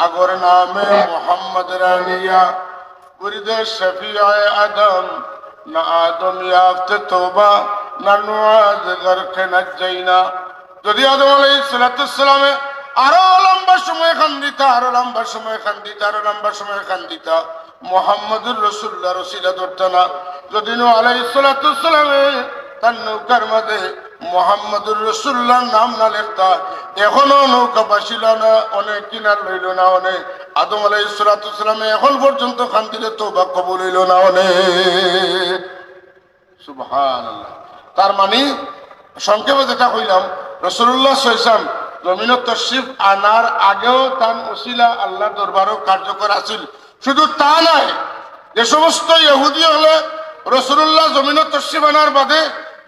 আগর নামে মোহাম্মদ রানিয়া মুরিদ শফিআয়ে আদম না আদম ইয়াফতে তওবা না নুআজ গরকে নাজাইনা। যদি আদম আলাইহিস সালামে আরো লম্বা সময় খান্দিতা, আরো লম্বা সময় খান্দিতা, আরো লম্বা সময় খান্দিতা, মুহাম্মদুর রাসূলুল্লাহ রসিলা ধরত না। যদি নূহ আলাইহিস সালামে তার নৌকার মাঝে মুহাম্মদুর রাসূলুল্লাহ নাম না লেখতা, এখনো নৌকা বাসিল না, অনেক কিনার লইল না, অনেক আদম আলাইহিস সালামে এখন পর্যন্ত খান্দিলে তওবা কবুল হইল না অনেক। সুবহানাল্লাহ। তার মানে সংক্ষেপে যেটা কইলাম, রাসূলুল্লাহ সাল্লাল্লাহু আলাইহি ওয়াসাল্লাম জমিনত তশরিফ আনার আগেও তার ওসিলা আল্লাহ দরবারও কার্যকর আছিল। শুধু তা নয়, যে সমস্ত ইহুদি হলে রাসূলুল্লাহ জমিনত তশরিফ আনার বাদে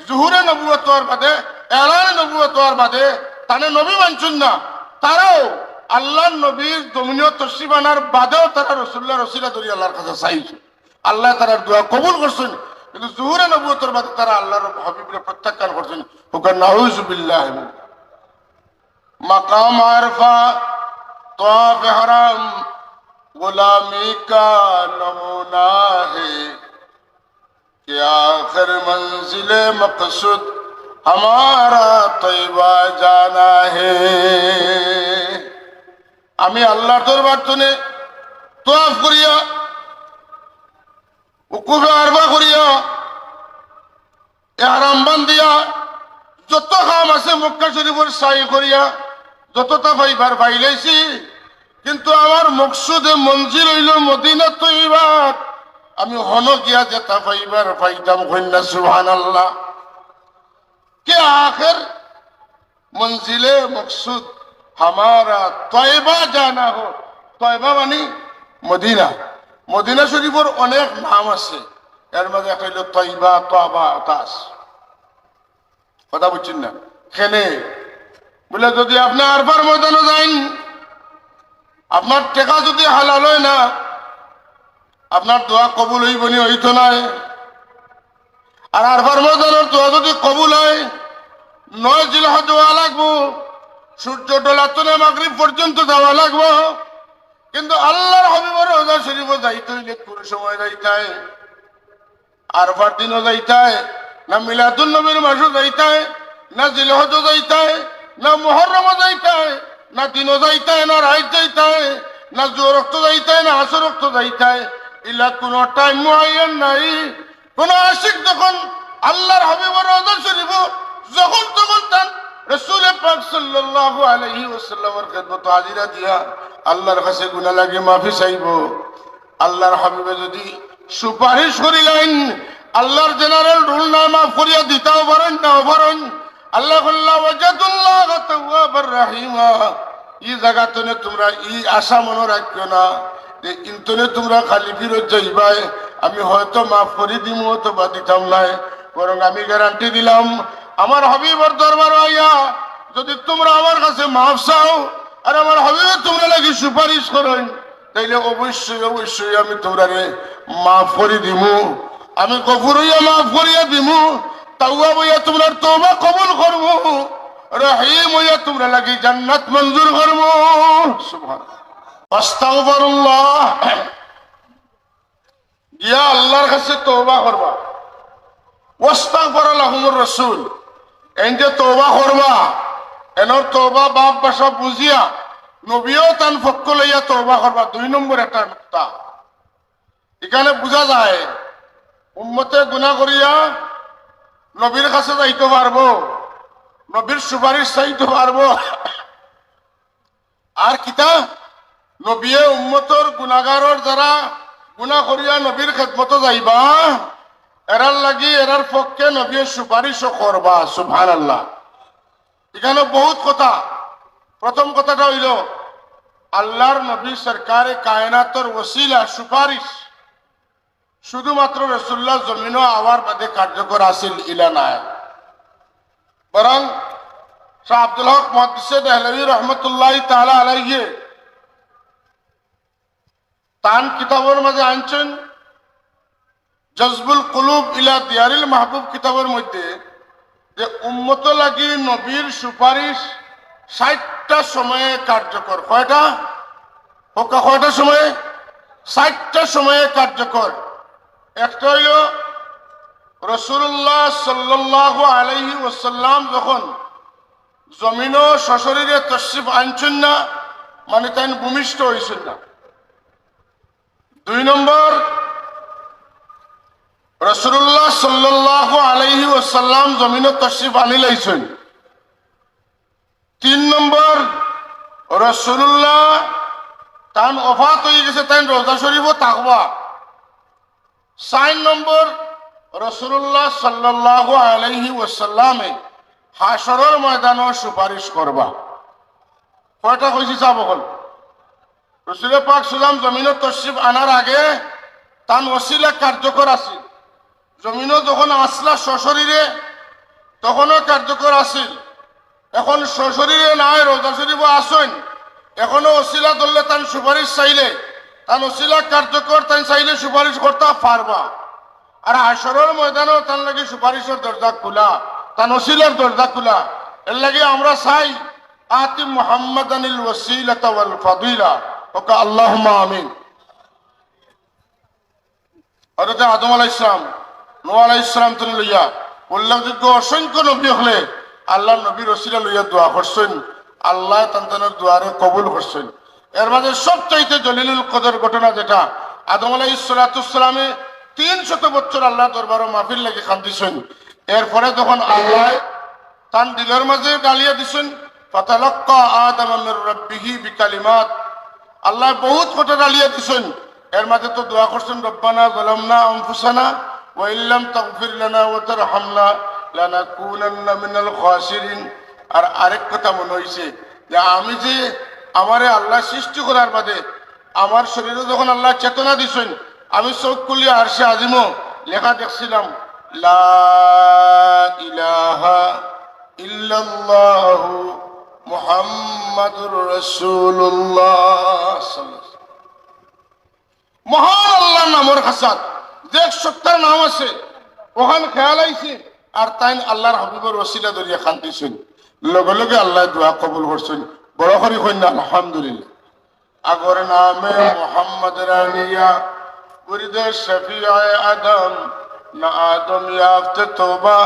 জুহুরে নবুয়ত হওয়ার বাদে এলানে নবুয়ত হওয়ার বাদে তানে নবী মানছেন না, তারাও আল্লাহর নবীর জমিনত তশরিফ আনার বাদেও তারা রাসূলুল্লাহ রসিলা ধরি আল্লাহর কাছে চাইছে। আল্লাহ তার দোয়া কবুল করছেন, কিন্তু জুহুরে নবুয়তের বাদে তারা আল্লাহর হাবিবকে প্রত্যাখ্যান করছেন। হুকার নাউযু বিল্লাহি মিন मकाम अरफा तवाफ हरम गुलामी का नमूना है कि आखिर मंजिल मकसूद हमारा तैयबा जाना है। আমি আল্লাহর দরবার তুনে তওয়াফ করিয়া উকুফে আরবা করিয়া ইহরাম বান্ধিয়া যত কাম আছে মক্কা শরীফের সাই করিয়া যতটা পাইবার পাইলাইছি, কিন্তু আমার মকসুদে মঞ্জিল হইল মদিনা তৈবা। আমি হন গিয়া যেটা পাইবার পাইতাম কন্যা সুবহানাল্লাহ। কে আখের মঞ্জিলে মকসুদ হামারা তয়বা জানা হো। তয়বা মানে মদিনা। মদিনা শরীফের অনেক নাম আছে, এর মাঝে একটা হইল তয়বা, তওবা, তাস। কথা বুঝছেন না? খেনে বলে যদি আপনি আরফার ময়দানে যান, আপনার টেকা যদি হালাল হয় না, আপনার দোয়া কবুল হইবনি, হইতো নাই। আর আরফার ময়দানের দোয়া যদি কবুল হয়, 9 জিলহজ দোয়া লাগবো, সূর্য ডোলাতনে মাগরিব পর্যন্ত যাওয়া লাগবো। কিন্তু আল্লাহর হাবিবের রওজা শরীফে যাইতে হইলে কোন সময় যাইতে হয়? আরফার দিনও যাইতে হয়, না মিলাদুন নবীর মাসও যাইতে হয়, না জিলহজও যাইতে হয়, না মুহররমও যাইতে হয়, না দিনও যাইতে হয়, না রাত যাইতে হয়, না জোহর ওয়াক্ত যাইতে হয়, না আসর ওয়াক্ত যাইতে হয়। ইলা কোনো টাইম মুআয়্যান নাই। কোন আশিক যখন আল্লাহর হাবিবের রওজা শরীফ যখন তখন তার রাসূল পাক সাল্লাল্লাহু আলাইহি ওয়াসাল্লামের খিদমত হাজিরা দিয়া আল্লাহর কাছে গুনাহ লাগে মাফি চাইব। আল্লাহর হাবিবে যদি সুপারিশ করিলেন, আল্লাহর জেনারেল রুল না মাফ করিয়া দিতেও পারেন, নাও পারেন। আল্লাহ ওয়াজাদুল্লাহ তাওয়াবার রাহিমা। এই জায়গাতনে তোমরা এই আশা মনে রাখিও না যে ইন্তনে তোমরা খালি ফিরত যাইবাই, আমি হয়তো মাফ করে দিব অথবা দিতাম নাই। বরং আমি গ্যারান্টি দিলাম, আমার হাবিবের দরবার আইয়া যদি তোমরা আমার কাছে মাফ চাও আর আমার হাবিবের তোমরা লাগি সুপারিশ করেন, তাইলে অবশ্যই অবশ্যই আমি তোমরা মাফ করে দিব। আমি গফুর হইয়া মাফ করিয়া দিব, তাওয়াব হইয়া তোমরা তওবা কবুল করব, রহিম হইয়া তোমরা লাগি জান্নাত মঞ্জুর করব। সুবহানাল্লাহ। আস্তাগফিরুল্লাহ ইয়া আল্লাহর কাছে তওবা করবা। ওয়াস্তাগফার লাহুমুর রাসূল, এনতে তওবা করবা, এনর তওবা বাপ ভাষা বুঝিয়া নবীও তান পক্ষ লইয়া তওবা করবা। 2 নম্বর একটা নুকতা এখানে বোঝা যায়, উম্মতে গুনাহ করিয়া নবীর কাছে যাইতে পারবো, নবীর সুপারিশ চাইতে পারবো। আর কিতা নবীয়ে উম্মতর গুনাহগারর যারা গুনাহ করিয়া নবীর খেদমত যাইবা, এরার লাগি এরার পক্ষে নবীর সুপারিশও করবা। সুবহানাল্লাহ। এখানে বহুত কথা। প্রথম কথাটা হইল আল্লাহর নবী সরকারে কায়নাতর ওসিলা সুপারিশ শুধুমাত্র রাসূলুল্লাহ জমিন আওয়ার বাদে কার্যকর আসিল ইলা নাই। বরং শাহ আব্দুল হক মুহাদ্দিসে দেহলভী রহমতুল্লাহ তাআলা আলাইহি তান কিতাবের মাঝে আনছেন জজবুল কুলুব ইলা দিয়ারিল মাহবুব কিতাবের মধ্যে যে উম্মত লাগি নবীর সুপারিশ 60টা সময়ে কার্যকর। কয়টা? কয়টার সময়ে? 4টার সময়ে কার্যকর। একটা হইল রাসূলুল্লাহ সাল্লাল্লাহু আলাইহি ওয়াসাল্লাম যখন জমিন সশরীরে তশরিফ আনছেন না, মানে তাই ভূমিষ্ঠ হয়েছেন না। 2 নম্বর, রাসূলুল্লাহ সাল্লাল্লাহু আলাইহি ওয়াসাল্লাম জমিন তশরিফ আনিলাইছেন। 3 নম্বর, রাসূলুল্লাহ তান ওফাত হয়ে গেছে, তাই রোজা শরীফও থাকবা। 4 নম্বর, রাসূলুল্লাহ সাল্লাল্লাহু আলাইহি ওয়াসাল্লামে হাশরের ময়দানে সুপারিশ করবা। কয়টা কইছি যাব বল? রাসূল পাক সাল্লাম জমিন তশরিফ আনার আগে তান ওসিলা কার্যকর আছিল। জমিন যখন আসলা সশরীরে তখনও কার্যকর আছিল। এখন সশরীরে নাই, রোজা শরীফও আসেন, এখনো ওসিলা ধরলে তান সুপারিশ চাইলে, তান ওসিলা কার্যকর, তাই চাইলে সুপারিশ করতে পারবা। আর হাশরের ময়দানেও তার লাগে সুপারিশের দরজা খোলা, তান ওসিলার দরজা খোলা। এর লাগে আমরা চাই আতি মুহাম্মাদানিল ওয়াসিলাতা ওয়াল ফাদিলা, ওকা আল্লাহুম্মা আমিন। হযরত আদম আলাইহিস সালাম, নূহ আলাইহিস সালাম থেকে লইয়া উল্লেখযোগ্য অসংখ্য নবী হলে আল্লাহ নবীর ওসিলা লইয়া দোয়া করছেন, আল্লাহ তান্তানের দোয়ারে কবুল করছেন। এর মাঝে সবচাইতে জলিলুল কদর ঘটনা যেটা, আদম আলাইহিস সালামে 300 বছর আল্লাহ দরবারে মাহফিল লাগে কান্দিছেন। এরপরে যখন আল্লাহ তান দিলের মাঝে ডালিয়া দিছেন, ফাতালাক্কা আদম মির রাব্বিহি বিকালিমাত, আল্লাহ বহুত কথা ডালিয়া দিছেন। এর মাঝে তো দোয়া করছেন, রব্বানা যালামনা আনফুসানা ওয়া ইল্লাম তাগফির লানা ওয়া তারহামনা লানাকুনান্না মিনাল খাসিরিন। আর আরেক কথা মনে হইছে যে আমি যে আমারে আল্লাহ সৃষ্টি করার বাদে আমার শরীরে যখন আল্লাহ চেতনা দিছেন, আমি চোখ খুলি আরশে আজিমও লেখা দেখছিলাম, লা ইলাহা ইল্লাল্লাহু মুহাম্মাদুর রাসূলুল্লাহ। মহান আল্লাহর নামের খাসাত যে 70 নাম আছে, ওখানে খেয়াল আইছে। আর তাই আল্লাহর হাবিবের ওসিলা দরিয়া খান্তিছেন, লগে লগে আল্লাহ দোয়া কবুল করছেন। বড় করি কন্যা আলহামদুলিল্লাহ। আগর নামে মোহাম্মদ রানিয়া মুরিদে শফিআয়ে আদম, না আদম ইয়াফতে তওবা,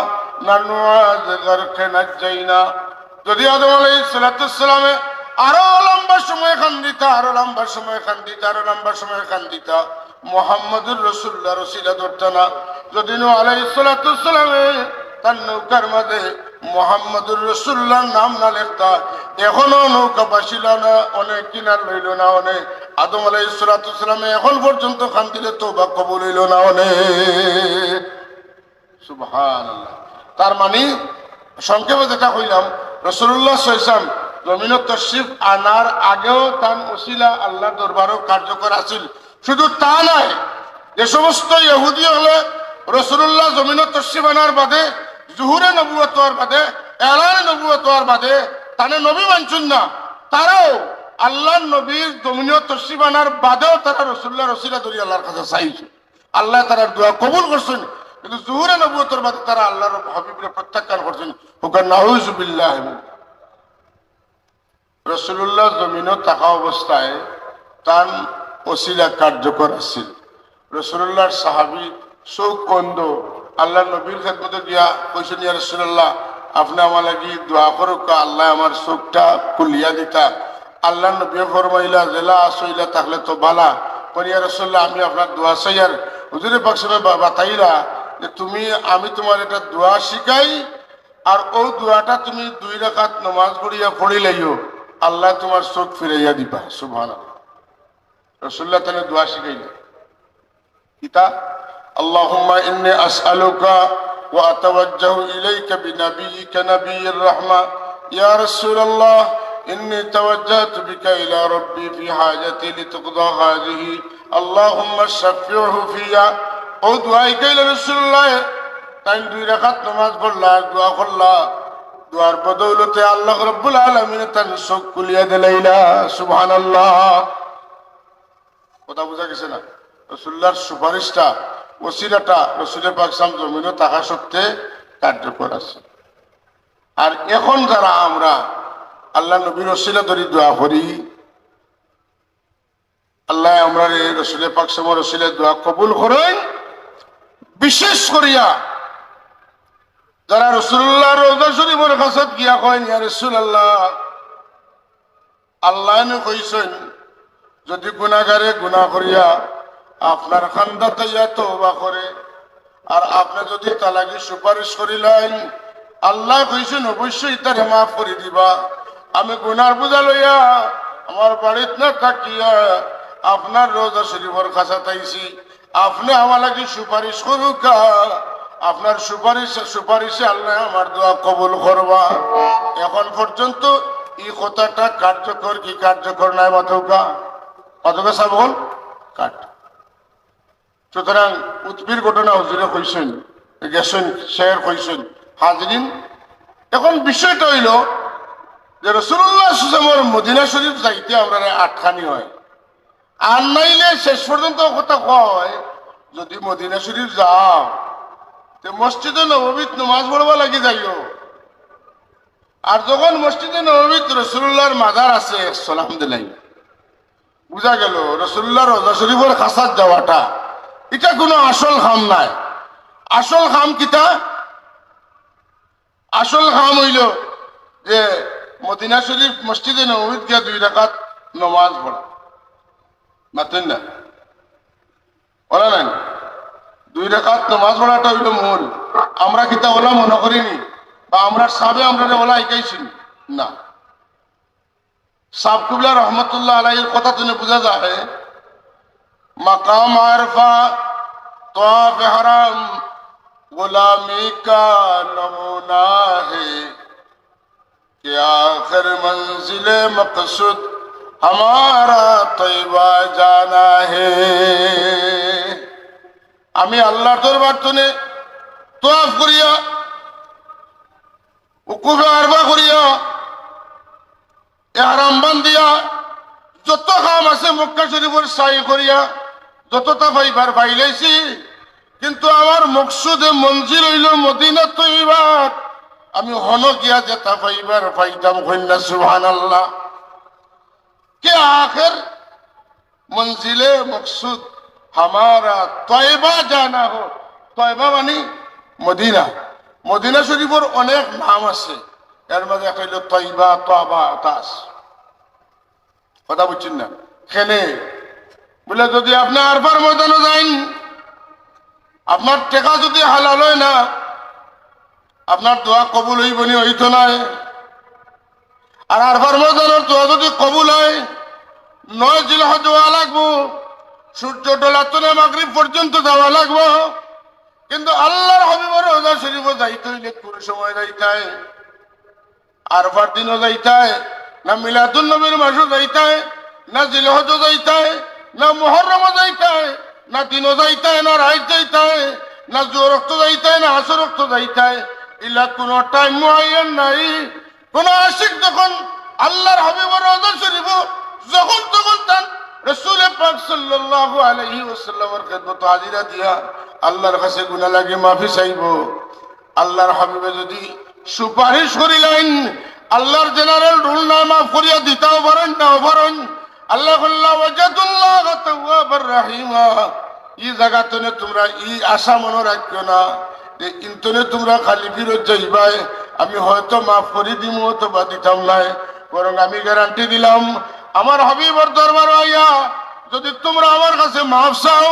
না নুআজ গরকে নাজাইনা। যদি আদম আলাইহিস সালামে আরো লম্বা সময় খান্দিতা, আরো লম্বা সময় খান্দিতা, আরো লম্বা সময় খান্দিতা, মুহাম্মদুর রাসূলুল্লাহ রসিলা ধরতা না। যদি নূহ আলাইহিস সালামে তার নৌকার মাঝে মুহাম্মদুর রাসূলুল্লাহর নাম না লেখতা, এখনো নৌকা বাসিল না, অনেক কিনার লইল না, অনেক আদম আলাইহিস সালামে এখন পর্যন্ত খান্দিলে তওবা কবুল হইল না, অনেক। সুবহানাল্লাহ। তার মানে সংক্ষেপে যেটা কইলাম, রাসূলুল্লাহ সাল্লাল্লাহু আলাইহি ওয়াসাল্লাম জমিন তশরিফ আনার আগেও তার ওসিলা আল্লাহ দরবারও কার্যকর আছিল। শুধু তা নয়, যে সমস্ত ইহুদি হলে রাসূলুল্লাহ জমিন তশরিফ আনার বাদে, জুহুরে নবুয়ত হওয়ার বাদে, এলানে নবুয়ত হওয়ার বাদে তানে নবী মানছেন না, তারাও আল্লাহর নবীর জমিন তশরিফ আনার বাদেও তারা রাসূলুল্লাহর ওসিলা ধরে আল্লাহর কাছে চাইছে। আল্লাহ তার দোয়া কবুল করছেন, কিন্তু জুহুরে নবুয়তের বাদে তারা আল্লাহর হাবিবকে প্রত্যাখ্যান করছেন। ওকে নাউযু বিল্লাহ। রাসূলুল্লাহ জমিনও থাকা অবস্থায় তার ওসিলা কার্যকর আছিল। রাসূলুল্লাহর সাহাবী চোখ অন্ধ, আল্লাহ নবীর খেদমতে গিয়া কইছেন, ইয়া রাসূলুল্লাহ আপনি আমার লাগি দোয়া করুক, আল্লাহ আমার চোখটা খুলিয়া দিতা। আল্লাহ নবী ফরমাইলা, জেলা আসইলা থাকলে তো বালা। ইয়া রাসূলুল্লাহ আমি আপনার দোয়া চাই। আর হুজুরে পাক সাহেব বাতাইলা যে তুমি, আমি তোমার একটা দোয়া শিখাই, আর ও দোয়াটা তুমি 2 রাকাত নামাজ পড়িয়া পড়িলাইও, আল্লাহ তোমার চোখ ফিরাইয়া দিবা। সুবহানাল্লাহ। রাসূলুল্লাহ তাআলা দোয়া শিখাইলেন কিতা, আল্লাহুম্মা ইন্নী আসআলুকা ওয়া আতাওয়াজ্জাহু ইলাইকা বিনাবিয়িকা নাবিয়্যির রাহমা, ইয়া রাসূলুল্লাহ ইন্নী তাওয়াজ্জাহতু বিকা ইলা রাব্বি ফি হাজাতি লিতুকদা হাযিহি, আল্লাহুম্মা শাফি'হু ফিয়া। ও দোয়া শিখাইলেন রাসূলুল্লাহ। তাই 2 রাকাত নামাজ পড়লা, দোয়া করলা, দোয়ার বদৌলতে আল্লাহ রাব্বুল আলামিন তার চোখ খুলিয়া দিলাইলা। সুবহানাল্লাহ। কথা বুঝা গেছে না? রাসূলুল্লাহর সুপারিশটা, ওসিলাটা রাসূলের পাক সাল্লাল্লাহু আলাইহি ওয়াসাল্লাম জমিনে থাকা সত্ত্বে কার্যকর আছে। আর এখন যারা আমরা আল্লাহ নবীর ওসিলা ধরি দোয়া করি, আমরা রসুল পাক সাল্লাল্লাহু আলাইহি ওয়াসাল্লামের দোয়া কবুল করেন। বিশেষ করিয়া যারা রাসূলুল্লাহ রওজা শরীফের কাছে গিয়া কয় ইয়া রাসূলুল্লাহ, আল্লাহ কইছেন যদি গুনাহগারে গুনাহ করিয়া আপনার খান্দা তাইয়া তওবা করে আর আপনি যদি তালাকি সুপারিশ করিলেন, আল্লাহ কইছেন অবশ্যই তারে মাফ করে দিবা। আমি গুনার বোঝা লইয়া আমার বাড়িতে না থাকিয়া আপনার রওজা শরীফের কাছে তাইছি, আপনি আমার লাগি সুপারিশ করুক, আপনার সুপারিশে আল্লাহ আমার দোয়া কবুল করবা। এখন পর্যন্ত এই কথাটা কার্যকর কি কার্যকর নাই? মাথৌকা সাবল কাট। সুতরাং উৎপীর ঘটনা হুজুরে কইছেন, গেছেন, শেয়ার কইছেন হাজরিন। এখন বিষয়টা হইল যে রাসূলুল্লাহ সাল্লাল্লাহু আলাইহি ওয়াসাল্লাম মদিনা শরীফ যাইতে আমরা আটখানি হয়, আর নাইলে শেষ পর্যন্ত কথা কয় যদি মদিনা শরীফ যাও তো মসজিদে নববীত নামাজ পড়বা লাগি যাইও। আর যখন মসজিদে নববীত রাসূলুল্লাহর মাজার আছে সালাম দিলাই, বুঝা গেল রাসূলুল্লাহর রওজা শরীফের কাছাত যাওয়াটা এটা কোনো আসল খাম নাই। আসল খাম কিতা? আসল খাম হইল যে মদিনা শরীফ মসজিদে নববীত গিয়া 2 রাকাত নামাজ পড়া। মাতেন না ওলা নাই, 2 রাকাত নামাজ পড়াটা হইল মূল। আমরা কিতা ওলা মনে করিনি বা আমরা সাবে আমরা ওলা শিখাইছি না। সাব কুবলা রহমতুল্লাহ আলাইহির কথা তুমি বোঝা যায়, মাকাম আরফা তওয়াফ হারাম गुलामी का नमूना है कि आखिर मंजिल मकसूद हमारा तैयबा जाना है। আমি আল্লাহর দরবার তুনে তওয়াফ করিয়া উকুফে আরবা করিয়া ইহরাম বান্ধিয়া যত কাম আছে মক্কা শরীফের সাই করিয়া যতটা পাইবার পাইলাইছি, কিন্তু আমার মকসুদে মঞ্জিল হইল মদিনা তৈবাত। আমি হন গিয়া যেটা পাইবার পাইতাম কন্যা সুবহানাল্লাহ। কে আখের মঞ্জিলে মকসুদ হামারা তয়বা জানা হো। তয়বা মানে মদিনা। মদিনা শরীফের অনেক নাম আছে, এর মাঝে একটা হইল তয়বা, তওবা, তাস। কথা বুঝছেন না? খেনে বলে যদি আপনি আরবার ময়দানে যান, আপনার টেকা যদি হালাল হয় না, আপনার দোয়া কবুল হইবনি, হইতো নাই। আর আরবার ময়দানের দোয়া যদি কবুল হয় 9 জিলহজ দোয়া লাগবো, সূর্য ডোলাতনে মাগরিব পর্যন্ত যাওয়া লাগবো। কিন্তু আল্লাহর হাবিবের রওজা শরীফে যাইতে হইলে কোন সময় যাইতে হয়? আরবার দিনও যাইতে হয়, না মিলাদুন নবীর মাসও যাইতে হয়, না জিলহজও যাইতে হয়, না মুহররমও যাইতে হয়, না দিনও যাইতে হয়, না রাত যাইতে হয়, না জোর রক্ত যাইতে হয়, না আসর রক্ত যাইতে হয়। ইলা কোন টাইম মুআয়্যান নাই। কোন আশিক যখন আল্লাহর হাবিবের রওজা শরীফ যখন তখন তার রাসূল পাক সাল্লাল্লাহু আলাইহি ওয়াসাল্লামের খিদমতে হাজিরা দিয়া আল্লাহর কাছে গুনাহ লাগে মাফি চাইব। আল্লাহর হাবিবে যদি সুপারিশ করিলেন, আল্লাহর জেনারেল রুল না মাফ করিয়া দিতেও পারেন, নাও পারেন। আল্লাহ ওয়াজাদুল্লাহ তাওয়াবার রাহিমা। এই জায়গাতনে তোমরা এই আশা মনে রাখিও না যে ইন্তনে তোমরা খালি ফিরত যাইবাই, আমি হয়তো মাফ করে দিব অথবা দিতাম নাই। বরং আমি গ্যারান্টি দিলাম আমার হাবিবের দরবার আইয়া যদি তোমরা আমার কাছে মাফ চাও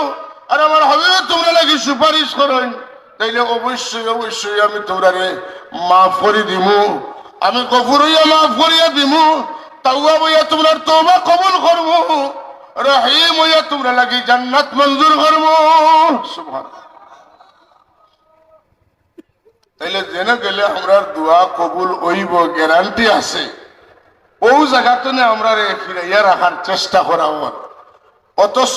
আর আমার হাবিবের তোমরা লাগি সুপারিশ করেন, তাইলে অবশ্যই অবশ্যই আমি তোমরা মাফ করে দিব। আমি গফুর হইয়া মাফ করিয়া দিব, তাওয়াব হইয়া তোমরা তওবা কবুল করব, রহিম হইয়া তোমরা লাগি জান্নাত মঞ্জুর করব। সুবহানাল্লাহ। তাইলে জেনে গেলে আমরা দোয়া কবুল হইব গ্যারান্টি আছে। ও জায়গাতে আমরা ফিরাইয়া রাখার চেষ্টা করা হয়। অথচ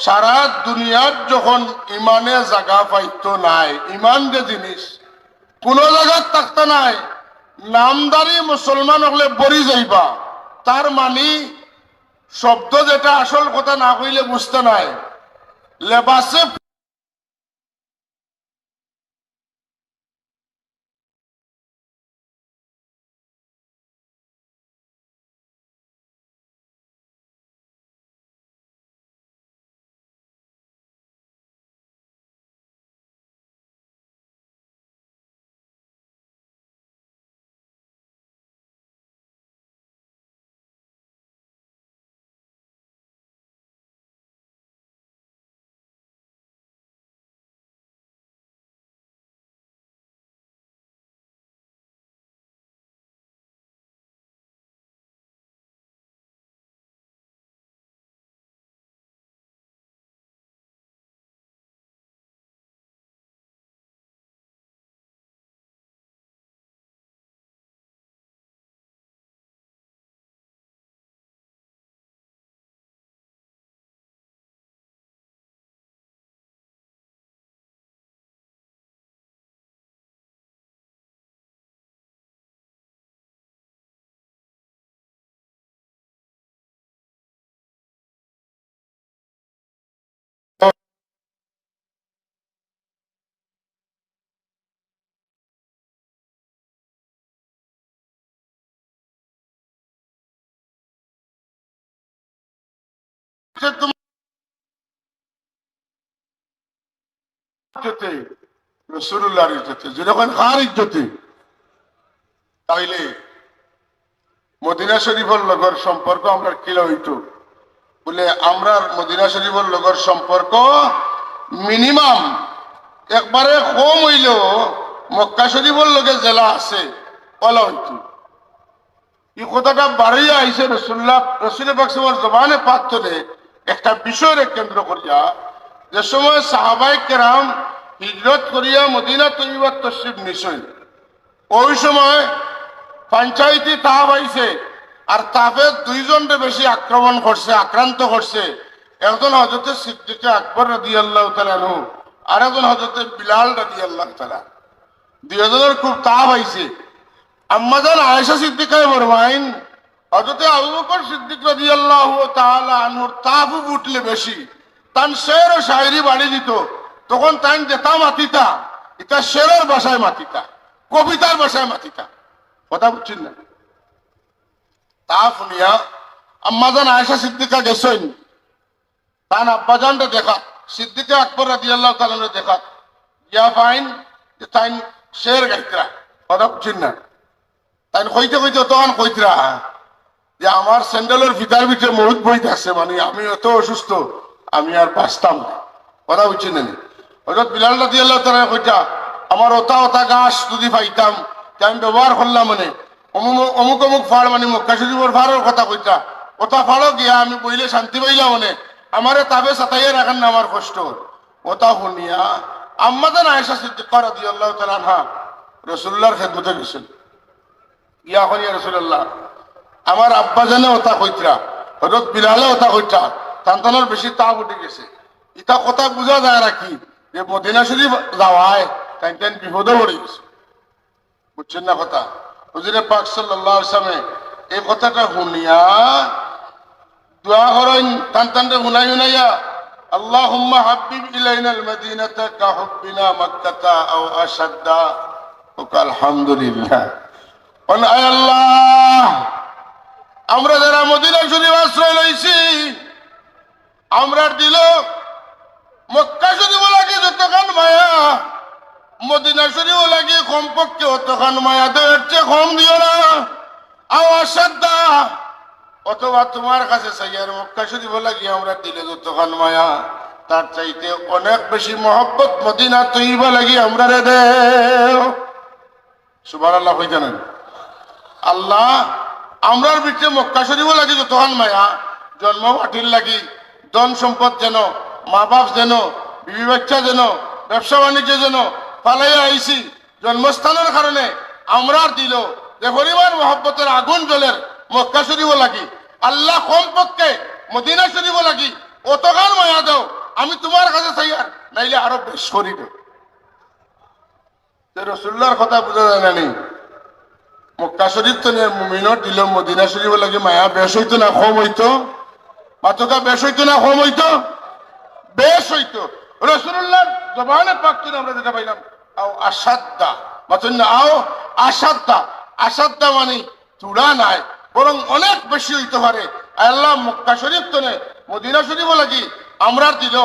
সারা দুনিয়ার যখন ইমানে জায়গা পাইতো নাই, ইমান যে জিনিস কোন জায়গার থাকতে নাই, নামদারি মুসলমান হলে বরি যাইবা, তার মানে শব্দ যেটা আসল কথা না কইলে বুঝতে নাই। লেবাসে রসুল্লাহর ইজ্জতে যখন কার ইজ্জতে, তাইলে মদিনা শরীফের লগর সম্পর্ক আমরা কিলা হইতো বলে আমরা মদিনা শরীফের লগর সম্পর্ক মিনিমাম একবারে কম হইলেও মক্কা শরীফের লগে জেলা আছে বলা হইতো। এই কথাটা বাড়িয়ে আইসে রসুল পাকসের জবানে পাত্রে একটা বিষয়ের কেন্দ্র করিয়া, যে সময় সাহাবায়ে কেরাম হিজরত করিয়া মদিনা তৈয়্যিবাত তশরিফ নিছেন, ওই সময় পঞ্চায়েতি তাপ আইছে, আর তাপে দুইজনকে বেশি আক্রমণ করছে, আক্রান্ত করছে। একজন হযরতে সিদ্দিকে আকবর রাদিয়াল্লাহু তাআলা আনহু, আর একজন হযরতে বিলাল রাদিয়াল্লাহু তাআলা। দুইজনের খুব তাপ আইছে। আম্মাজান আয়েশা সিদ্দিকায় ফরমাইন, হযরতে আবু বকর সিদ্দিক রাদিয়াল্লাহু তাআলা আনহুর তাপ উঠলে বেশি, তান শের ও শায়রি বাড়ি দিত, তখন তাই যেতা মাতিতা, এটা শেরের ভাষায় মাতিতা, কবিতার ভাষায় মাতিতা। কথা বুঝছেন না? তা শুনিয়া আম্মাজান আয়েশা সিদ্দিকা গেছেন, তান আব্বাজানটা দেখা, সিদ্দিকে আকবর রাদিয়াল্লাহু তাআলা দেখা ইয়া ফাইন যে তাই শের গাইতরা। কথা বুঝছেন না? তাই কইতে কইতে তখন কইতরা যে আমার স্যান্ডেলের ভিতর ভিতরে মহুত বইতে আছে, মানে আমি এত অসুস্থ আমি আর বাঁচতাম না। কথা বুঝছেন না? হযরত বিলাল রাদিয়াল্লাহু তাআলা কইতা আমার ওতা ওতা গাছ যদি পাইতাম আমি ব্যবহার করলাম, মানে অমুক অমুক ফাড়, মানে মক্কা শরীফের ফাড়ের কথা কইতা, ওটা ফাড়ো গিয়া আমি বইলে শান্তি পাইলাম, মানে আমারে তাবে সাতাইয়ে রাখেন না আমার কষ্ট। ওটা শুনিয়া আম্মাজান আয়েশা সিদ্দিকা রাদিয়াল্লাহু তাআলা আনহা রাসূলুল্লাহর খেদমতে গেছেন। ইয়া কইয়া রাসূলুল্লাহ আমার আব্বা জানে ওটা কইতরা, হযরত বিলালে ওটা কইতা, সন্তানের বেশি তাপ উঠে গেছে। এটা কথা বোঝা যায় রাখি যে মদিনা শরীফ যাওয়ায় তাই বিপদে পড়ে গেছে। বুঝছেন না কথা? হুজুরে পাক সাল্লাল্লাহু আলাইহি ওয়াসাল্লাম এই কথাটা শুনিয়া দোয়া করেন, সন্তানকে শুনাই শুনাইয়া আল্লাহুম্মা হাব্বিব ইলাইনাল মাদিনাতা কা হুব্বিনা মাক্কাতা আও আশাদ্দা। আলহামদুলিল্লাহ। আয় আল্লাহ, আমরা যারা মদিনা শরীফ আশ্রয় লইছি, আমরা দিল মক্কা শরীফ লাগে যতখান মায়া, মদিনা শরীফ লাগে কমপক্ষে অতখান মায়া দেওয়ার চেয়ে কম দিও না। আওয়াসাদ্দা, অথবা তোমার কাছে সাইয়ার মক্কা শরীফ লাগে আমরা দিলে যতখান মায়া, তার চাইতে অনেক বেশি মহব্বত মদিনা তৈয়্যিবা লাগে আমরা রে দেও। সুবহানাল্লাহ কই জানেন? আল্লাহ আমরার ভিতরে মক্কা শরীফ লাগে যতখান মায়া, জন্ম পাঠির লাগি, ধন সম্পদ যেন, মা বাপ যেন, বিবি বাচ্চা যেন, ব্যবসা বাণিজ্য যেন পালাইয়া আইছি, জন্মস্থানের কারণে আমরার দিল যে পরিমাণ মহব্বতের আগুন জ্বলের মক্কা শরীফ লাগি, আল্লাহ কমপক্ষে মদিনা শরীফ লাগি অতখান মায়া দাও, আমি তোমার কাছে চাই, আর নাইলে আরো বেশ করি দেব। রাসূলুল্লাহর কথা বোঝা যায় না নি? মক্কা শরীফ তো মুমিনের দিল, মদিনা শরীফ লাগে মায়া বেশ হইতো না কম হইতো? মাতকা বেশ হইতো না কম হইতো? বেশ হইতো। রাসূলুল্লাহর জবানে পাক থেকে আমরা যেটা পাইলাম আও আসাদ্দা, মাতুন না আও আসাদ্দা। আসাদ্দা মানে চূড়া নাই, বরং অনেক বেশি হইতে পারে। আল্লাহ মক্কা শরীফ তো নে মদিনা শরীফ লাগি আমরা দিল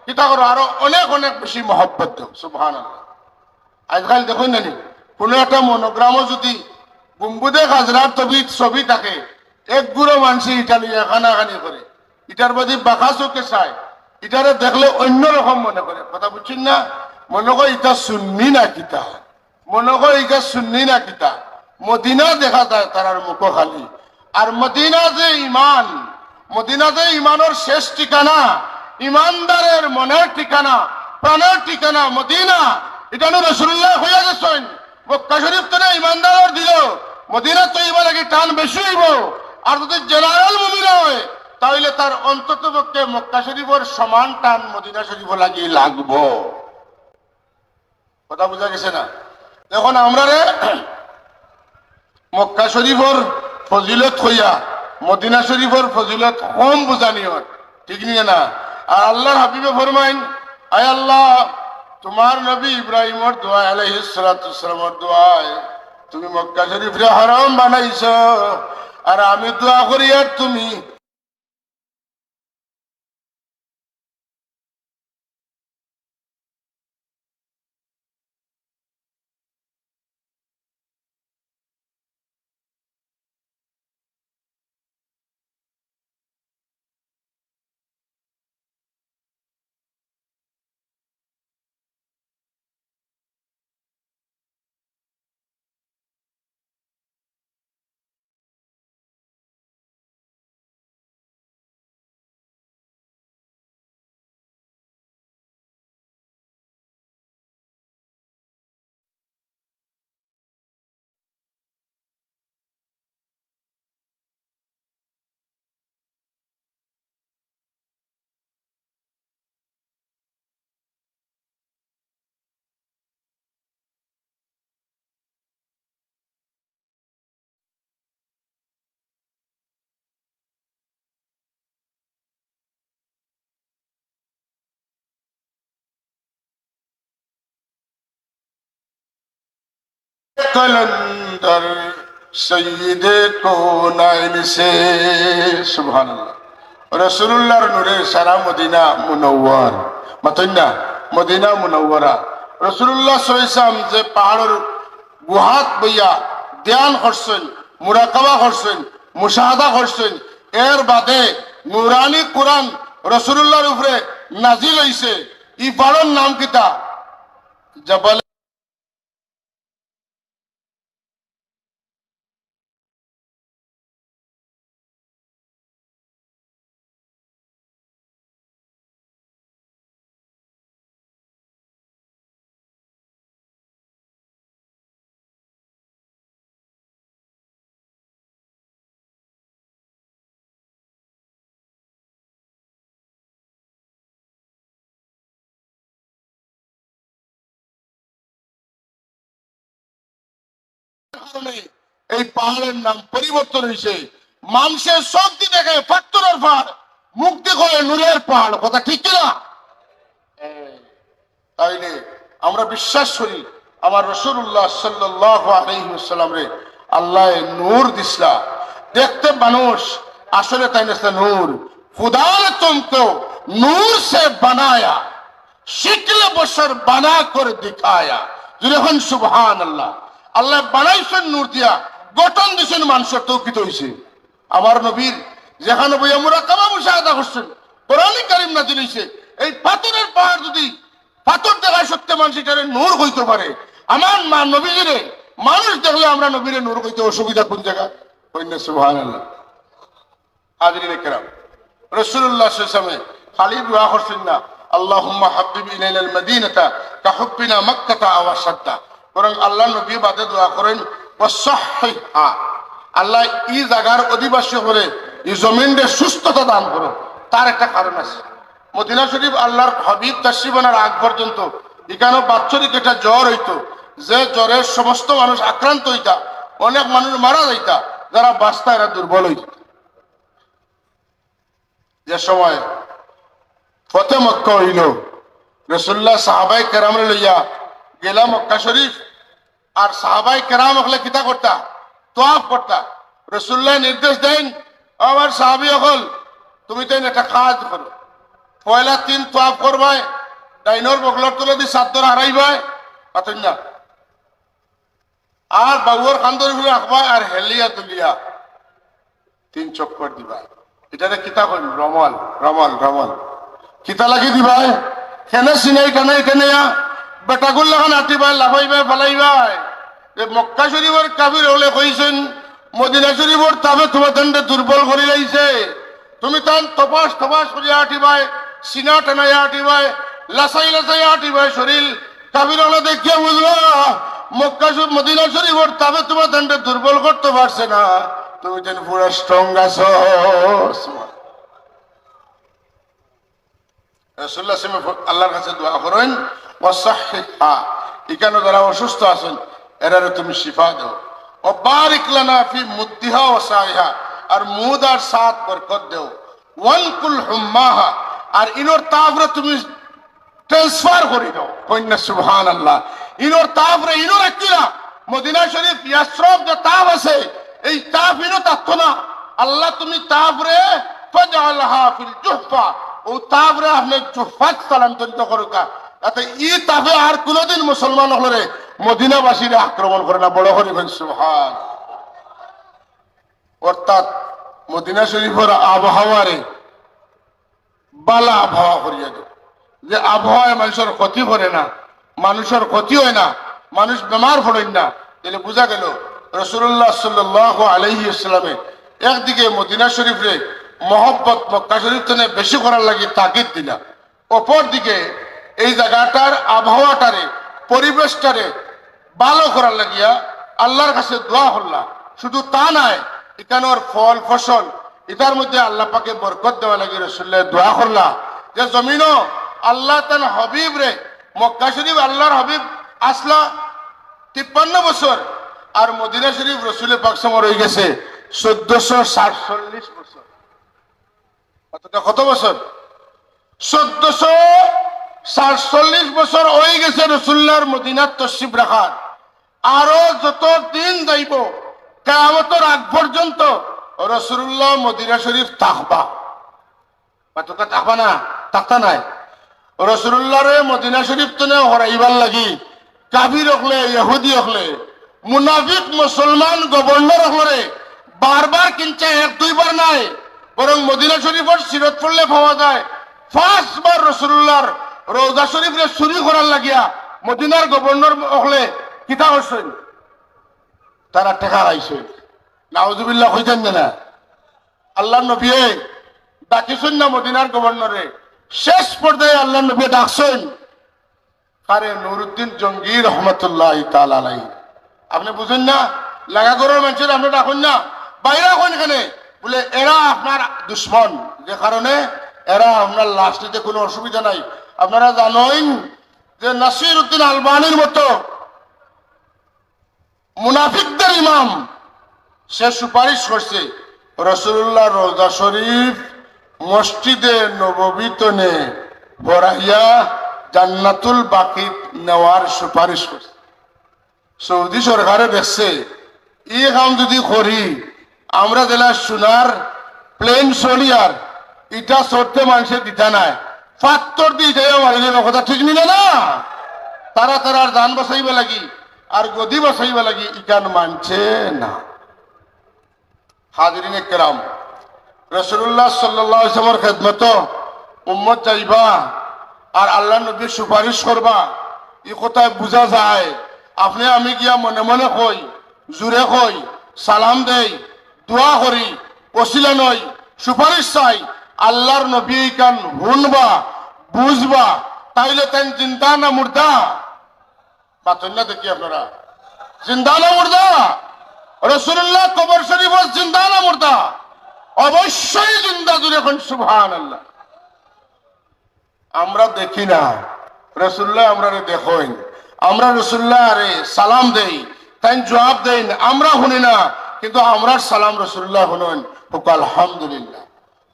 কিতা করো আরো অনেক অনেক বেশি মহব্বত দেব। সুবহানাল্লাহ। আজকাল দেখুন না, কোনো একটা মনোগ্রামও যদি গম্বুদে খাজরার ছবি থাকে, এক গুঁড়ো মানুষ ইটা লিয়ে খানাখানি করে, ইটার বাদি বাঁকা চোখে চায়, ইটারে দেখলে অন্যরকম মনে করে। কথা বুঝছেন না? মনে করে ইটা সুন্নি না কিতা, মনে করে ইটা সুন্নি না কিতা। মদিনা দেখা যায় তারার মুখ খালি। আর মদিনা যে ইমান, মদিনা যে ইমানের শেষ ঠিকানা, ইমানদারের মনের ঠিকানা, প্রাণের ঠিকানা মদিনা। এটা রাসূলুল্লাহ হইয়া গেছেন। মক্কা শরীফ তো ইমানদারের দিল, মদিনা তো এবার আগে টান বেশি হইব। আর যদি জেনারেল মুমিন হয় তাহলে তার অন্তত পক্ষে মক্কা শরীফের সমান টান মদিনা শরীফ লাগিয়ে লাগবো। কথা বোঝা গেছে না? এখন আমরা রে মক্কা শরীফের ফজিলত হইয়া মদিনা শরীফের ফজিলত কম বুঝানি হয়, ঠিক নিয়ে না? আর আল্লাহর হাবিবে ফরমাইন, আয় আল্লাহ, তোমার নবী ইব্রাহিমের দোয়া আলাইহিস সালাতু ওয়াস সালামের দোয়ায় তুমি মক্কা শরীফরে হারাম বানাইছো, আর আমি দোয়া করি আর তুমি कलंदर सैयदे कौनाइन से सुबहानाल्लाह रसूलुल्लाहर नूरे सारा मदीना मुनव्वर मतन्ना मदीना मुनव्वरा रसूलुल्लाह सल्लल्लाहु जे पाहाड़र गुहात बइया ध्यान करছেন মুরাকাবা করছেন মুশাহাদা করছেন এর বাদে নূরানি কুরআন রসুল্লাহর উপরে নাজিল হইছে ই পাহাড়ের নাম কিতা জবাল এই পাহাড়ের নাম পরিবর্তন হয়েছে মানুষের শক্তি দেখে পাথরের পাহাড় মুক্তি করে নূরের পাহাড় কথা ঠিক কিনা তাইলে আমরা বিশ্বাস করি আমার রাসূলুল্লাহ সাল্লাল্লাহু আলাইহি ওয়াসাল্লাম রে আল্লাহ নূর দিছলা দেখতে মানুষ আসলে তাই না নূর खुदा ने तुमको नूर से बनाया शिकल बशर बना कर दिखाया যখন সুবহান আল্লাহ আল্লাহ বানাইছেন নূর দিয়া গঠন দিছেন মানুষের তৌকিত হইছে আমার নবীর যেখানে বইয়া মুরাকাবা মুশাহাদা করছেন কোরআন কারীম নাযিল হইছে এই পাথরের পাহাড় যদি পাথর দেখায় সত্যি মানুষ এটারে নূর হইতে পারে আমার মা নবীরে মানুষ দেখলে আমরা নবীরে নূর হইতে অসুবিধা কোন জায়গা কইনা সুবহানাল্লাহ হাজিরিন کرام রাসূলুল্লাহ সাল্লাল্লাহু আলাইহি ওয়াসাল্লাম খালি দোয়া করছেন না আল্লাহুম্মা হাবিব ইলাইনাল মদিনাতা কাহুব্বিনা মক্কাতা আও আশাদ্দা বরং আল্লাহ নবী বাদে দোয়া করেন ওয়াসহিহা আল্লাহ এই জায়গার অধিবাসী হলে এই জমিনে সুস্থতা দান করো তার একটা কারণ আছে মদিনা শরীফ আল্লাহর হাবিব তাশরীফ আনার আগ পর্যন্ত এখানে বাৎসরিক একটা জ্বর হইতো যে জ্বরের সমস্ত মানুষ আক্রান্ত হইতা অনেক মানুষ মারা যাইতা যারা বাস্তা এরা দুর্বল হইত যে সময় ফতে মক্কা হইল রাসূলুল্লাহ সাহাবায়ে কেরামরে লইয়া গেলা মক্কা শরীফ আর সাহাবায়ে কেরাম হলে কিতা করতা তওয়াফ করতা রাসূলুল্লাহ নির্দেশ দেন আমার সাহাবী হল তুমি তাই একটা কাজ করো পয়লা 3 তওয়াফ করবাই ডাইনর বগলর তুলে দি সাদর হারাইবাই পাতেন না আর বাবুর কান্দর ঘুরে রাখবাই আর হেলিয়া তুলিয়া 3 চক্কর দিবা এটারে কিতা কইন রমল রমল রমল কিতা লাগি দিবাই কেনে সিনাই কানাই কেনেয়া বেটাগুল লাগান আটিবাই লাভাইবাই ফালাইবাই যে মক্কা শরীফের কাবির হলে কইছেন মদিনা শরীফের তাবে তোমাদের দুর্বল করে লাইছে তুমি তান তপাস তপাস করিয়া আটিবাই সিনা টানাইয়া আটিবাই লাসাই লাসাই আটিবাই শরীর কাবির হলে দেখিয়া বুঝবা মক্কা শরীফ মদিনা শরীফের তাবে তোমাদের দুর্বল করতে পারছে না তুমি যেন পুরো স্ট্রং আছো রাসূলুল্লাহ সাল্লাল্লাহু আলাইহি আল্লাহর কাছে দোয়া করেন ওয়াসহিহা এখানে যারা অসুস্থ আছেন এরারে তুমি শিফা দাও ও বারিক লানা ফি মুদ্দিহা ওয়া সাইহা আর মুদ আর সাত বরকত দাও ওয়ানকুল হুম্মাহা আর ইনোর তাফরে তুমি ট্রান্সফার করে দাও কইনা সুবহানাল্লাহ ইনোর তাফরে ইনোর কিরা মদিনা শরীফ ইয়াসরফ যে তাফ আছে এই তাফ ইনো তাতো না আল্লাহ তুমি তাফরে ফাজআলহা ফিল জুহফা ও তাফরে আপনি জুহফাত স্থানান্তরিত করুকা তাতে ই তাফে আর কোনদিন মুসলমান হলে মদিনাবাসীরা আক্রমণ করে না বড় করে সুবহান অর্থাৎ মদিনা শরীফের আবহাওয়ারে বালা আবহাওয়া করিয়া দেয় যে আবহাওয়ায় মানুষের ক্ষতি করে না মানুষের ক্ষতি হয় না মানুষ বেমার পড়েন না তাহলে বোঝা গেল রাসূলুল্লাহ সাল্লাল্লাহু আলাইহি ওয়াসাল্লামে একদিকে মদিনা শরীফে মহব্বত মক্কা শরীফ থেকে বেশি করার লাগি তাগিদ দিলা অপর দিকে এই জায়গাটার আবহাওয়াটারে পরিবেশটারে ভালো করার লাগিয়া আল্লাহর কাছে দোয়া হল্লা শুধু তা নাই এখানোর ফল ফসল এটার মধ্যে আল্লাহ পাকে বরকত দেওয়া লাগে রাসূলুল্লাহ দোয়া করলা যে জমিনও আল্লাহ তান হাবিব রে মক্কা শরীফ আল্লাহর হাবিব আসলা 53 বছর আর মদিনা শরীফ রাসূল পাক সময় হয়ে গেছে 1447 বছর কত বছর 1447 বছর হয়ে গেছে রাসূলুল্লাহর মদিনাত তশরিফ রাখার আরো যত দিন যাইব কিয়ামতের আগ পর্যন্ত রাসূলুল্লাহ মদিনা শরীফ থাকবা। তোকে থাকবা না, থাকতা নাই। রাসূলুল্লাহরে মদিনা শরীফ তনে হরাইবার লাগি কাফির হকলে, ইহুদি হকলে, মুনাফিক মুসলমান গভর্নর হকলে বারবার কিনছে, এক দুইবার নাই, বরং মদিনা শরীফের সিরত পড়লে পাওয়া যায় 5 বার রাসূলুল্লাহর রওজা শরীফে চুরি করার লাগিয়া মদিনার গভর্নর হকলে কিতা করছেন, তারা টেকা আইছে। নাউজুবিল্লাহ কইতেন না? আল্লাহ নবী ডাকিছেন না মদিনার গভর্নরে? শেষ পর্যায়ে আল্লাহ নবী ডাকছেন কারে? নুরুদ্দিন জঙ্গি রহমতুল্লাহ তাআলা আলাইহি। আপনি বুঝেন না? লাগাগড়ের মানুষের আপনি ডাকুন না, বাইরে কোন এখানে বলে এরা আপনার দুশ্মন, যে কারণে এরা আপনার লাশ নিতে কোনো অসুবিধা নাই। আপনারা জানেন যে নাসির উদ্দিন আলবানির মতো মুনাফিকদের ইমাম, সে সুপারিশ করছে রাসূলুল্লাহ রওজা শরীফ মসজিদে নববীতনে বরাইয়া জান্নাতুল বাকি নেওয়ার সুপারিশ করছে। সৌদি সরকারে দেখছে এই কাম যদি করি আমরা জেলা সোনার প্লেন চলিয়ার ইটা চড়তে মানুষের দিতা নাই, ফাত্তর দিয়ে মারিলে কথা ঠিক নিলে না। তারা তারার জান বাঁচাইবে লাগি আর গদি বাঁচাইবে লাগি ইকান মানছে না। হাজিরিনে কেরাম, রাসূলুল্লাহ সাল্লাল্লাহু আলাইহি ওয়াসাল্লামের খেদমত উম্মত যাইবা আর আল্লাহ নবী সুপারিশ করবা, এই কথায় বোঝা যায়। আপনি আমি গিয়া মনে মনে কই, জুড়ে কই, সালাম দেই, দোয়া করি, ওসিলা নই, সুপারিশ চাই, আল্লাহর নবী কান শুনবা, বুঝবা, তাইলে তাই জিন্দা না মুর্দা? পাচ্ছেন না দেখি আপনারা? জিন্দা না মুর্দা? রাসূলুল্লাহ কবর শরীফ জিন্দা না মুর্দা? অবশ্যই জিন্দা। জুড়ে এখন সুবহানাল্লাহ। আমরা দেখি না, রাসূলুল্লাহ আমরা দেখেন, আমরা রাসূলুল্লাহ আরে সালাম দেই, তাই জবাব দেন, আমরা শুনি না, কিন্তু আমরা সালাম রাসূলুল্লাহ শুনেন। হুক আলহামদুলিল্লাহ।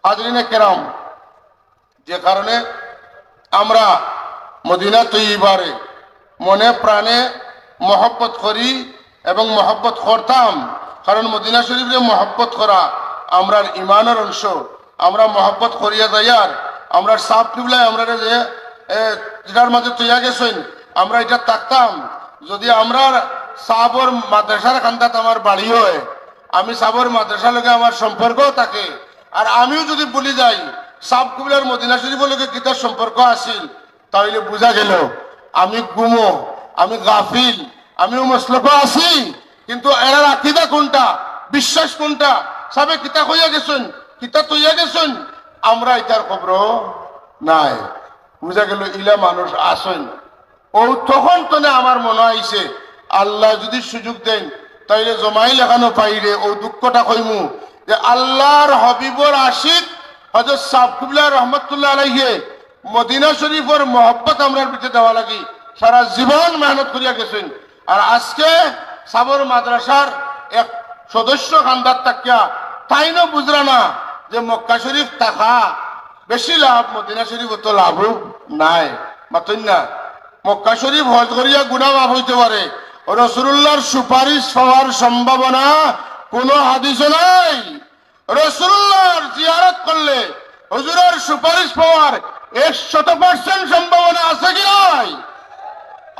হাজরিনে কেরাম, যে কারণে আমরা মদিনা তৈবারে মনে প্রাণে মহব্বত করি এবং মহব্বত করতাম, কারণ মদিনা শরীফে মহব্বত করা আমরা ইমানের অংশ। আমরা মহব্বত করিয়া যাইয়ার আমরা সাপ টিবলাই আমরা যে যেটার মাঝে তৈয়া গেছেন আমরা এটা থাকতাম। যদি আমরা সাবর মাদ্রাসার খান্দাত আমার বাড়ি হয়, আমি সাবর মাদ্রাসার লগে আমার সম্পর্কও থাকে, আর আমিও যদি বলি যাই সাব কুবিলার মদিনা শরীফের লগে কিতার সম্পর্ক আছিল, তাহলে বোঝা গেল আমি গুমো, আমি গাফিল, আমিও মসলক আছি। কিন্তু এরার আকিদা কোনটা, বিশ্বাস কোনটা, সবে কিতা হইয়া গেছেন, কিতা তৈয়া গেছেন, আমরা এটার খবর নাই। বুঝা গেল ইলা মানুষ আসেন। ও তখন তো আমার মনে আইছে আল্লাহ যদি সুযোগ দেন তাইলে জমাই লেখানো পাইরে ও দুঃখটা কইমু যে আল্লাহর হবিবর আশিক হযরত সাবকুল্লাহ রহমতুল্লাহ আলাইহি মদিনা শরীফের মহব্বত আমরার ভিতরে দেওয়া লাগি সারা জীবন মেহনত করিয়া গেছেন। আর আজকে সাবর মাদ্রাসার এক সদস্য খান্দার তাকিয়া তাইনও বুঝরা না যে মক্কা শরীফ থাকা বেশি লাভ, মদিনা শরীফ অত লাভ নাই। মাতন না, মক্কা শরীফ হজ করিয়া গুনাহ মাফ হইতে পারে, রাসূলুল্লাহর সুপারিশ পাওয়ার সম্ভাবনা কোনো হাদিসে নাই। রাসূলুল্লাহর জিয়ারত করলে হুজুরের সুপারিশ পাওয়ার 100% সম্ভাবনা আছে কি নাই?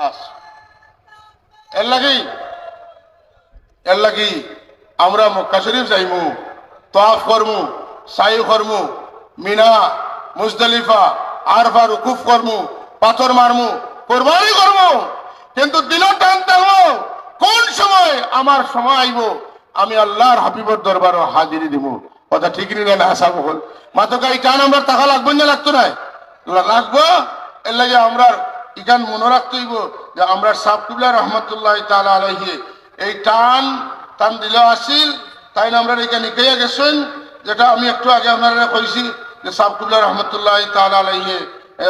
আছে। এর লাগি আমরা মক্কা শরীফ যাইমু, তাওয়াফ করমু, সাই করমু, মিনা মুজদালিফা আরফা রুকুফ করমু, পাথর মারমু, কোরবানি করমু, কিন্তু দিনও টান থাকবো কোন সময় আমার সময় আইব আমি আল্লাহর হাবিবর দরবার হাজিরি দিব। কথা ঠিক নিলে না আসা বল মাতকা এই টান আমরা টাকা লাগবে না, লাগতো না লাগবো। এর লাগে আমরা ইখান মনে রাখতে হইব যে আমরা সাবকুল্লাহ রহমতুল্লাহ তাআলা আলাইহি এই টান দিল আসিল, তাই আমরা এখানে নিকাইয়া গেছেন। যেটা আমি একটু আগে আপনারা কইছি যে সাবকুল্লাহ রহমতুল্লাহ তাআলা আলাইহি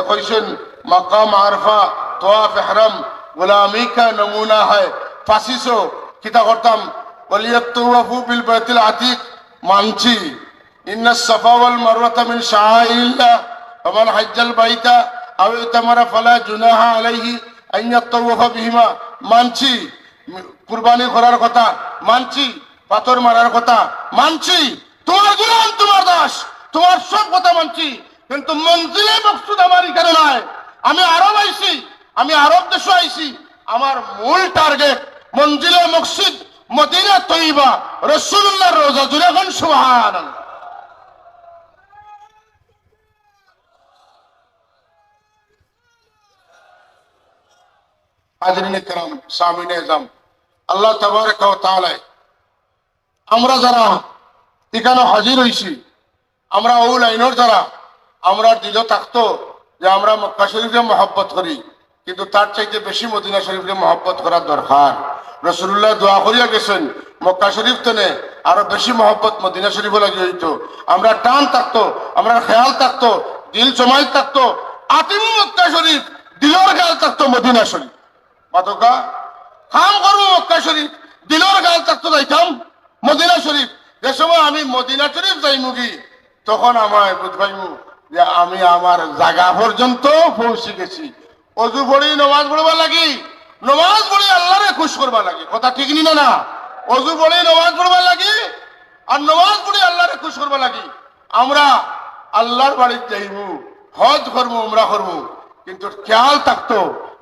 কইছেন মাকাম আরফা তওয়াফ ইহরাম গোলামি কা নমুনা হয়। ফাঁসিসো কিতা করতাম ওয়ালিয়াতুওয়াফু বিল বাইতুল আতিক মানছি, ইন্নাস সাফা ওয়াল মারওয়াতা মিন শাআইরিল্লাহ ওয়া মান হাজ্জাল বাইতা আও ইতামারা ফালা জুনাহা আলাইহি আন ইয়াতাওয়াফা বিহিমা মানছি। কুরবানি করার কথা মানছি, পাথর মারার কথা মানছি, তোমার গোলাম তোমার দাস, তোমার সব কথা মানছি, কিন্তু মঞ্জিলে মকসুদ আমার এখানে নয়। আমি আরব আইছি, আমি আরব দেশে আইছি, আমার মূল টার্গেট মঞ্জিলে মকসুদ মদিনা তৈবা, রাসূলুল্লাহর রওজা। জুড়ে কোন সুবহানাল্লাহ। হাজরিন کرام, সামিনে আযম, আল্লাহ তাবারক ওয়া তাআলা আমরা যারা এখানে হাজির হইছি, আমরা ও লাইনের যারা, আমরা দিল থাকতো যে আমরা মক্কা শরীফে মহব্বত করি, কিন্তু তার চাইতে বেশি মদিনা শরীফে মহব্বত করার দরকার। রাসূলুল্লাহ দোয়া করিয়া গেছেন মক্কা শরীফ তেনে আরো বেশি মহব্বত মদিনা শরীফে লাগি হইতো। আমরা টান থাকতো, আমরা খেয়াল থাকতো, দিল জমাইল থাকতো আতিম মক্কা শরীফ, দিলর খেয়াল থাকতো মদিনা শরীফ। মাতকা কাম করবো মক্কা শরীফ, দিলর খেয়াল থাকতো যাইতাম মদিনা শরীফ। যে সময় আমি মদিনা শরীফ যাইমুগি, তখন আমায় বুঝবাইমু যে আমি আমার জায়গা পর্যন্ত পৌঁছে গেছি। অজু পড়ি নমাজ পড়বা লাগি, নমাজ পড়ি আল্লাহরে খুশ করবা লাগে, কথা ঠিক নি না? অজু পড়ি নমাজ পড়বা লাগি, আর নমাজ পড়ি আল্লাহরে খুশ করবা লাগি। আমরা আল্লাহর বাড়িতে যাইমু, হজ করবো, উমরা করবো, কিন্তু খেয়াল থাকতো,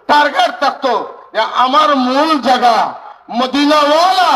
টার্গেট থাকতো যে আমার মূল জায়গা মদিনাওয়ালা